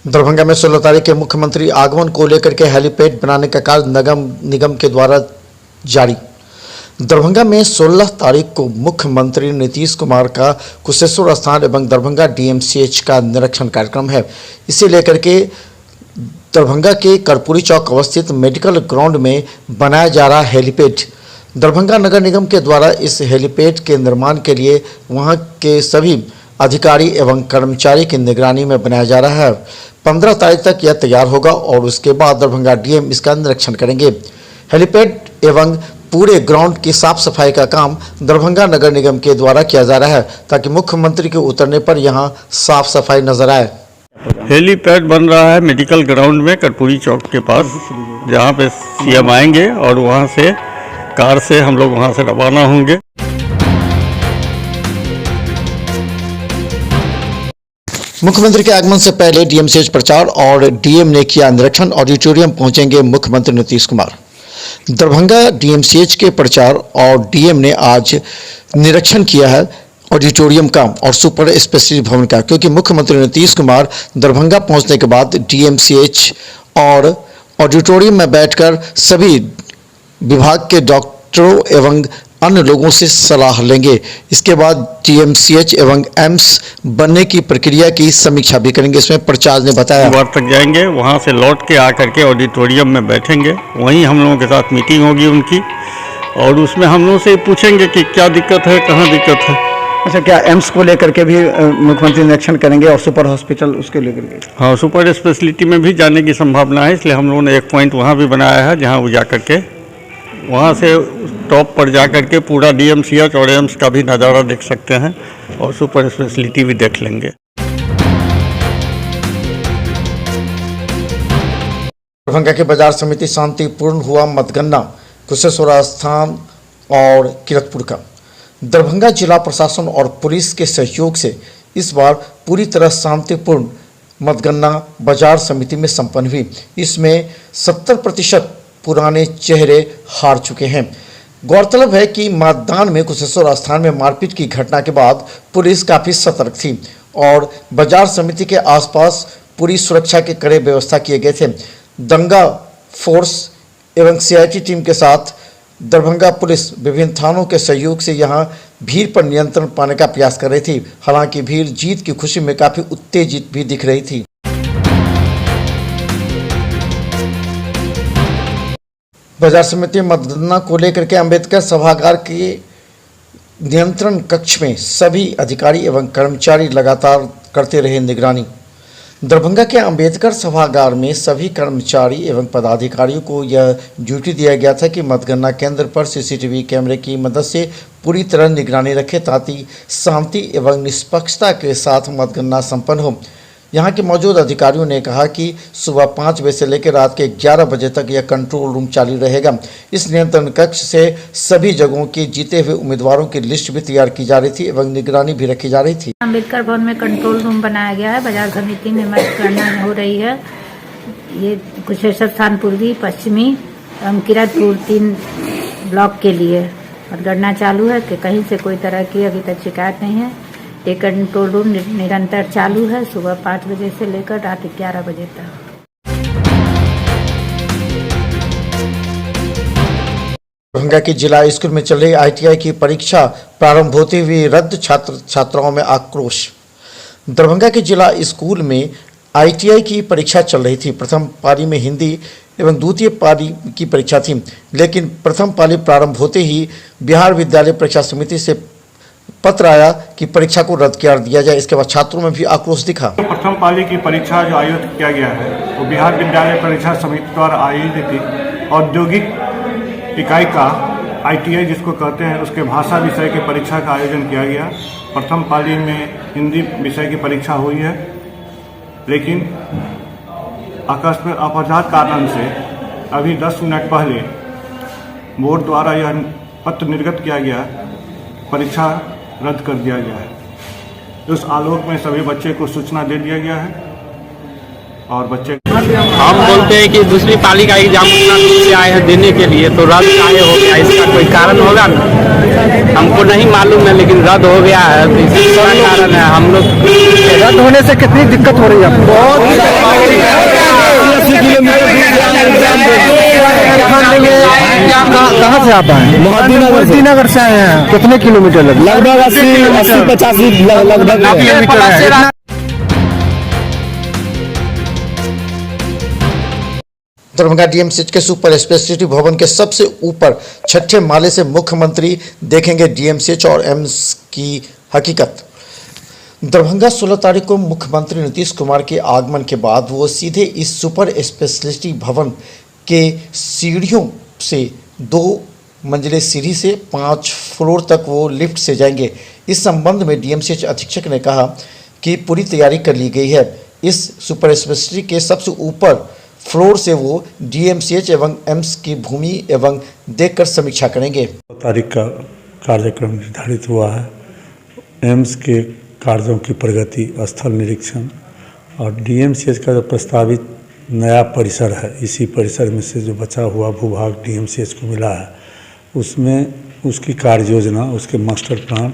दरभंगा में 16 तारीख के मुख्यमंत्री आगमन को लेकर के हेलीपैड बनाने का कार्य नगर निगम के द्वारा जारी। दरभंगा में 16 तारीख को मुख्यमंत्री नीतीश कुमार का कुशेश्वर स्थान एवं दरभंगा डीएमसीएच का निरीक्षण कार्यक्रम है। इसे लेकर के दरभंगा के कर्पूरी चौक अवस्थित मेडिकल ग्राउंड में बनाया जा रहा हेलीपैड दरभंगा नगर निगम के द्वारा इस हेलीपैड के निर्माण के लिए वहां के सभी अधिकारी एवं कर्मचारी की निगरानी में बनाया जा रहा है। 15 तारीख तक यह तैयार होगा और उसके बाद दरभंगा डीएम इसका निरीक्षण करेंगे। हेलीपैड एवं पूरे ग्राउंड की साफ सफाई का काम दरभंगा नगर निगम के द्वारा किया जा रहा है ताकि मुख्यमंत्री के उतरने पर यहां साफ सफाई नजर आए। हेलीपैड बन रहा है मेडिकल ग्राउंड में कर्पूरी चौक के पास, जहां पे सीएम आएंगे और वहां से कार से हम लोग वहां से रवाना होंगे। मुख्यमंत्री के आगमन से पहले डीएमसीएच प्रचार और डीएम ने किया निरीक्षण। ऑडिटोरियम पहुंचेंगे मुख्यमंत्री नीतीश कुमार। दरभंगा डीएमसीएच के प्रचार और डीएम ने आज निरीक्षण किया है ऑडिटोरियम का और सुपर स्पेशलिस्ट भवन का, क्योंकि मुख्यमंत्री नीतीश कुमार दरभंगा पहुंचने के बाद डीएमसीएच और ऑडिटोरियम में बैठकर सभी विभाग के डॉक्टरों एवं अन्य लोगों से सलाह लेंगे। इसके बाद डीएमसीएच एवं एम्स बनने की प्रक्रिया की समीक्षा भी करेंगे। इसमें प्रचार ने बताया बार तक जाएंगे, वहां से लौट के आकर के ऑडिटोरियम में बैठेंगे, वहीं हम लोगों के साथ मीटिंग होगी उनकी और उसमें हम लोगों से पूछेंगे कि क्या दिक्कत है, कहाँ दिक्कत है। अच्छा, क्या एम्स को लेकर के भी मुख्यमंत्री निरीक्षण करेंगे और सुपर हॉस्पिटल उसके लेकर के? हाँ, सुपर स्पेशलिटी में भी जाने की संभावना है, इसलिए हम लोगों ने एक पॉइंट वहाँ भी बनाया है जहाँ वो जा करके वहाँ से टॉप पर जा कर के पूरा डीएमसीएच और एम्स का भी नज़ारा देख सकते हैं और सुपर स्पेशलिटी भी देख लेंगे। दरभंगा के बाजार समिति शांतिपूर्ण हुआ मतगणना कुशेश्वर स्थान और किरतपुर का। दरभंगा जिला प्रशासन और पुलिस के सहयोग से इस बार पूरी तरह शांतिपूर्ण मतगणना बाजार समिति में संपन्न हुई। इसमें 70% पुराने चेहरे हार चुके हैं। गौरतलब है कि मतदान में कुशेश्वर स्थान में मारपीट की घटना के बाद पुलिस काफ़ी सतर्क थी और बाजार समिति के आसपास पूरी सुरक्षा के कड़े व्यवस्था किए गए थे। दंगा फोर्स एवं सीआईटी टीम के साथ दरभंगा पुलिस विभिन्न थानों के सहयोग से यहां भीड़ पर नियंत्रण पाने का प्रयास कर रही थी। हालांकि भीड़ जीत की खुशी में काफ़ी उत्तेजित भी दिख रही थी। बाजार समिति मतगणना को लेकर के अंबेडकर सभागार के नियंत्रण कक्ष में सभी अधिकारी एवं कर्मचारी लगातार करते रहे निगरानी। दरभंगा के अंबेडकर सभागार में सभी कर्मचारी एवं पदाधिकारियों को यह ड्यूटी दिया गया था कि मतगणना केंद्र पर सीसीटीवी कैमरे की मदद से पूरी तरह निगरानी रखें ताकि शांति एवं निष्पक्षता के साथ मतगणना संपन्न हो। यहाँ के मौजूद अधिकारियों ने कहा कि सुबह 5 बजे से लेकर रात के 11 बजे तक यह कंट्रोल रूम चालू रहेगा। इस नियंत्रण कक्ष से सभी जगहों के जीते हुए उम्मीदवारों की लिस्ट भी तैयार की जा रही थी एवं निगरानी भी रखी जा रही थी। अम्बेडकर भवन में कंट्रोल रूम बनाया गया है। बाजार समिति में मतगणना हो रही है। ये कुशेश्वर स्थान पूर्वी, पश्चिमी एवं किरतपुर 3 ब्लॉक के लिए मतगणना चालू है कि कहीं से कोई तरह की अभी तक शिकायत नहीं है। ये कंट्रोल रूम निरंतर चालू है सुबह 5 बजे से लेकर रात 11 बजे तक। दरभंगा के जिला स्कूल में चल रही आईटीआई की परीक्षा प्रारंभ होते हुए रद्द छात्राओं में आक्रोश। दरभंगा के जिला स्कूल में आईटीआई की परीक्षा चल रही थी। प्रथम पाली में हिंदी एवं द्वितीय पाली की परीक्षा थी, लेकिन प्रथम पाली प्रारंभ होते ही बिहार विद्यालय परीक्षा समिति से पत्र आया कि परीक्षा को रद्द कर दिया जाए। इसके बाद छात्रों में भी आक्रोश दिखा। प्रथम पाली की परीक्षा जो आयोजित किया गया है वो बिहार विद्यालय परीक्षा समिति द्वारा आयोजित औद्योगिक इकाई का आईटीआई जिसको कहते हैं उसके भाषा विषय की परीक्षा का आयोजन किया गया। प्रथम पाली में हिंदी विषय की परीक्षा हुई है, लेकिन आकस्मिक अपवादात कारण से अभी 10 मिनट पहले बोर्ड द्वारा यह पत्र निर्गत किया गया, परीक्षा रद्द कर दिया गया है। उस आलोक में सभी बच्चे को सूचना दे दिया गया है और बच्चे हम बोलते हैं कि दूसरी पाली का एग्जाम उतना दूर से आए हैं देने के लिए, तो रद्द काहे हो गया? इसका कोई कारण होगा ना, हमको नहीं मालूम है, लेकिन रद्द हो गया है तो इसका कारण है हम लोग रद्द होने से कितनी दिक्कत हो रही है आपको? कहाँ से आप आए? मोहद्दीनगर से आए हैं। कितने किलोमीटर लगभग 80-85 लगभग किलोमीटर। दरभंगा डीएमसीएच के सुपर स्पेशलिटी भवन के सबसे ऊपर छठे माले से मुख्यमंत्री देखेंगे डीएमसीएच और एम्स की हकीकत। दरभंगा 16 तारीख को मुख्यमंत्री नीतीश कुमार के आगमन के बाद वो सीधे इस सुपर स्पेशलिटी भवन के सीढ़ियों से 2 मंजिले सीढ़ी से 5 फ्लोर तक वो लिफ्ट से जाएंगे। इस संबंध में डीएमसीएच अधीक्षक ने कहा कि पूरी तैयारी कर ली गई है। इस सुपर स्पेशलिटी के सबसे ऊपर फ्लोर से वो डीएमसीएच एवं एम्स की भूमि एवं देखकर समीक्षा करेंगे। तारीख का कार्यक्रम निर्धारित हुआ है। एम्स के कार्यों की प्रगति, स्थल निरीक्षण और डीएमसीएच का जो प्रस्तावित नया परिसर है, इसी परिसर में से जो बचा हुआ भूभाग डीएमसीएच को मिला है, उसमें उसकी कार्य योजना, उसके मास्टर प्लान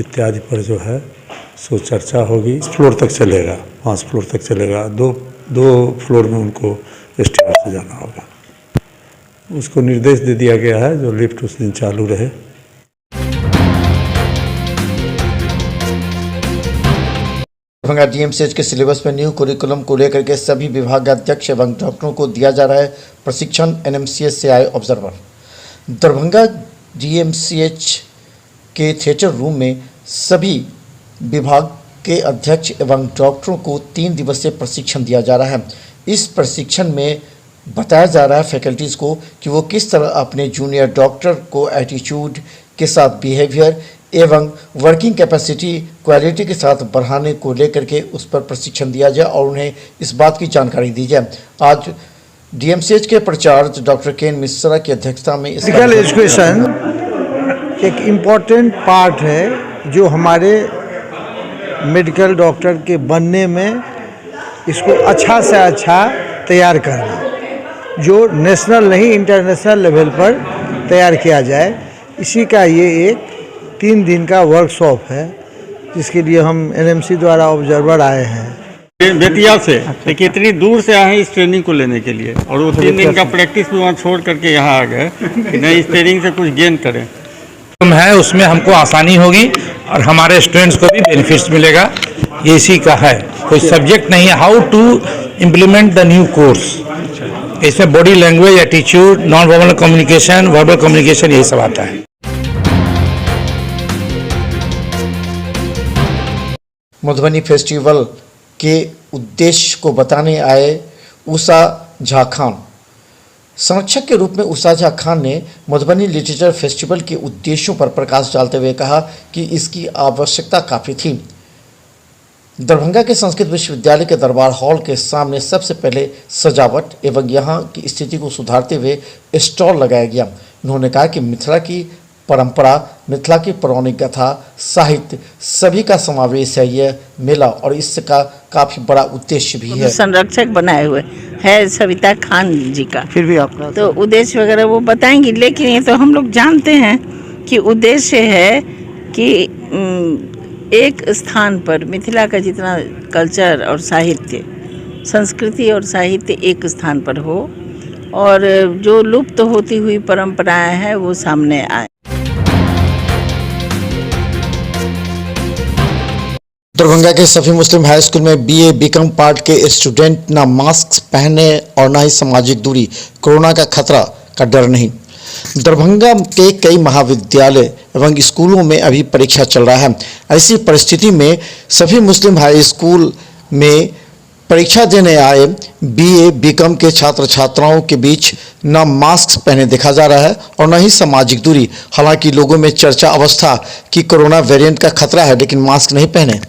इत्यादि पर जो है सो चर्चा होगी। 5 फ्लोर तक चलेगा, 5 फ्लोर तक चलेगा। दो फ्लोर में उनको स्टेयर से जाना होगा। उसको निर्देश दे दिया गया है जो लिफ्ट उस दिन चालू रहे। दरभंगा डीएमसीएच के सिलेबस में न्यू करिकुलम को लेकर के सभी विभागाध्यक्ष एवं डॉक्टरों को दिया जा रहा है प्रशिक्षण। एनएमसीएच से आए ऑब्जर्वर। दरभंगा डीएमसीएच के थिएटर रूम में सभी विभाग के अध्यक्ष एवं डॉक्टरों को 3 दिवसीय प्रशिक्षण दिया जा रहा है। इस प्रशिक्षण में बताया जा रहा है फैकल्टीज़ को कि वो किस तरह अपने जूनियर डॉक्टर को एटीट्यूड के साथ बिहेवियर एवं वर्किंग कैपेसिटी क्वालिटी के साथ बढ़ाने को लेकर के उस पर प्रशिक्षण दिया जाए और उन्हें इस बात की जानकारी दी जाए। आज डीएमसीएच के प्राचार्य डॉक्टर केन मिश्रा की अध्यक्षता में फिजिकल एजुकेशन एक इम्पॉर्टेंट पार्ट है जो हमारे मेडिकल डॉक्टर के बनने में इसको अच्छा से अच्छा तैयार करना, जो नेशनल नहीं इंटरनेशनल लेवल पर तैयार किया जाए। इसी का ये एक 3 दिन का वर्कशॉप है जिसके लिए हम एनएमसी द्वारा ऑब्जर्वर आए हैं। बेतिया से देखिए इतनी दूर से आए हैं इस ट्रेनिंग को लेने के लिए, और वो 3 दिन का प्रैक्टिस भी वहाँ छोड़ करके यहाँ आ गए कि नहीं इस ट्रेनिंग से कुछ गेन करें। है उसमें हमको आसानी होगी और हमारे स्टूडेंट्स को भी बेनिफिट्स मिलेगा। ये इसी का है, कोई सब्जेक्ट नहीं है। How to implement the new course, इसमें body language, attitude, non verbal communication, verbal communication, यही सब आता है। मधुबनी फेस्टिवल के उद्देश्य को बताने आए उषा झा खान। संरक्षक के रूप में उषा झा खान ने मधुबनी लिटरेचर फेस्टिवल के उद्देश्यों पर प्रकाश डालते हुए कहा कि इसकी आवश्यकता काफ़ी थी। दरभंगा के संस्कृत विश्वविद्यालय के दरबार हॉल के सामने सबसे पहले सजावट एवं यहाँ की स्थिति को सुधारते हुए स्टॉल लगाया गया। उन्होंने कहा कि मिथिला की परंपरा, मिथिला की पौराणिक गाथा, साहित्य सभी का समावेश है यह मेला, और इसका काफ़ी बड़ा उद्देश्य भी है। संरक्षक बनाए हुए है सविता खान जी का, फिर भी आपका तो उद्देश्य वगैरह वो बताएंगी, लेकिन ये तो हम लोग जानते हैं कि उद्देश्य है कि एक स्थान पर मिथिला का जितना कल्चर और साहित्य, संस्कृति और साहित्य एक स्थान पर हो और जो लुप्त होती हुई परंपराएं हैं वो सामने आए। दरभंगा के सभी मुस्लिम हाई स्कूल में बीए बीकॉम पार्ट के स्टूडेंट ना मास्क पहने और ना ही सामाजिक दूरी, कोरोना का खतरा का डर नहीं। दरभंगा के कई महाविद्यालय एवं स्कूलों में अभी परीक्षा चल रहा है। ऐसी परिस्थिति में सभी मुस्लिम हाई स्कूल में परीक्षा देने आए बीए बीकॉम के छात्र छात्राओं के बीच न मास्क पहने देखा जा रहा है और न ही सामाजिक दूरी। हालांकि लोगों में चर्चा अवस्था कि कोरोना वेरिएंट का खतरा है, लेकिन मास्क नहीं पहने।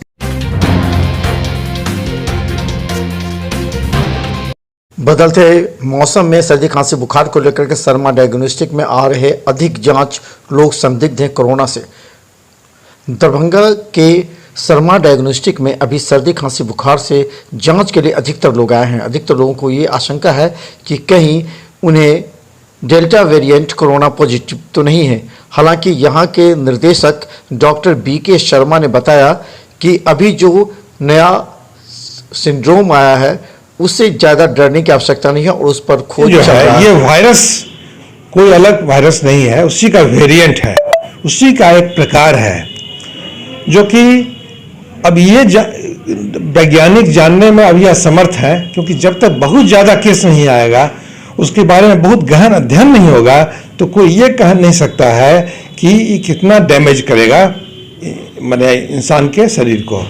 बदलते मौसम में सर्दी खांसी बुखार को लेकर के शर्मा डायग्नोस्टिक में आ रहे अधिक जांच लोग संदिग्ध हैं कोरोना से। दरभंगा के शर्मा डायग्नोस्टिक में अभी सर्दी खांसी बुखार से जांच के लिए अधिकतर लोग आए हैं। अधिकतर लोगों को ये आशंका है कि कहीं उन्हें डेल्टा वेरिएंट कोरोना पॉजिटिव तो नहीं है। हालांकि यहां के निर्देशक डॉक्टर बीके शर्मा ने बताया कि अभी जो नया सिंड्रोम आया है, उससे ज़्यादा डरने की आवश्यकता नहीं है और उस पर खोज जो चल रहा है ये है। वायरस कोई अलग वायरस नहीं है, उसी का वेरिएंट है, उसी का एक प्रकार है जो कि अब ये वैज्ञानिक जानने में अभी असमर्थ है, क्योंकि जब तक बहुत ज़्यादा केस नहीं आएगा, उसके बारे में बहुत गहन अध्ययन नहीं होगा, तो कोई ये कह नहीं सकता है कि ये कितना डैमेज करेगा माने इंसान के शरीर को।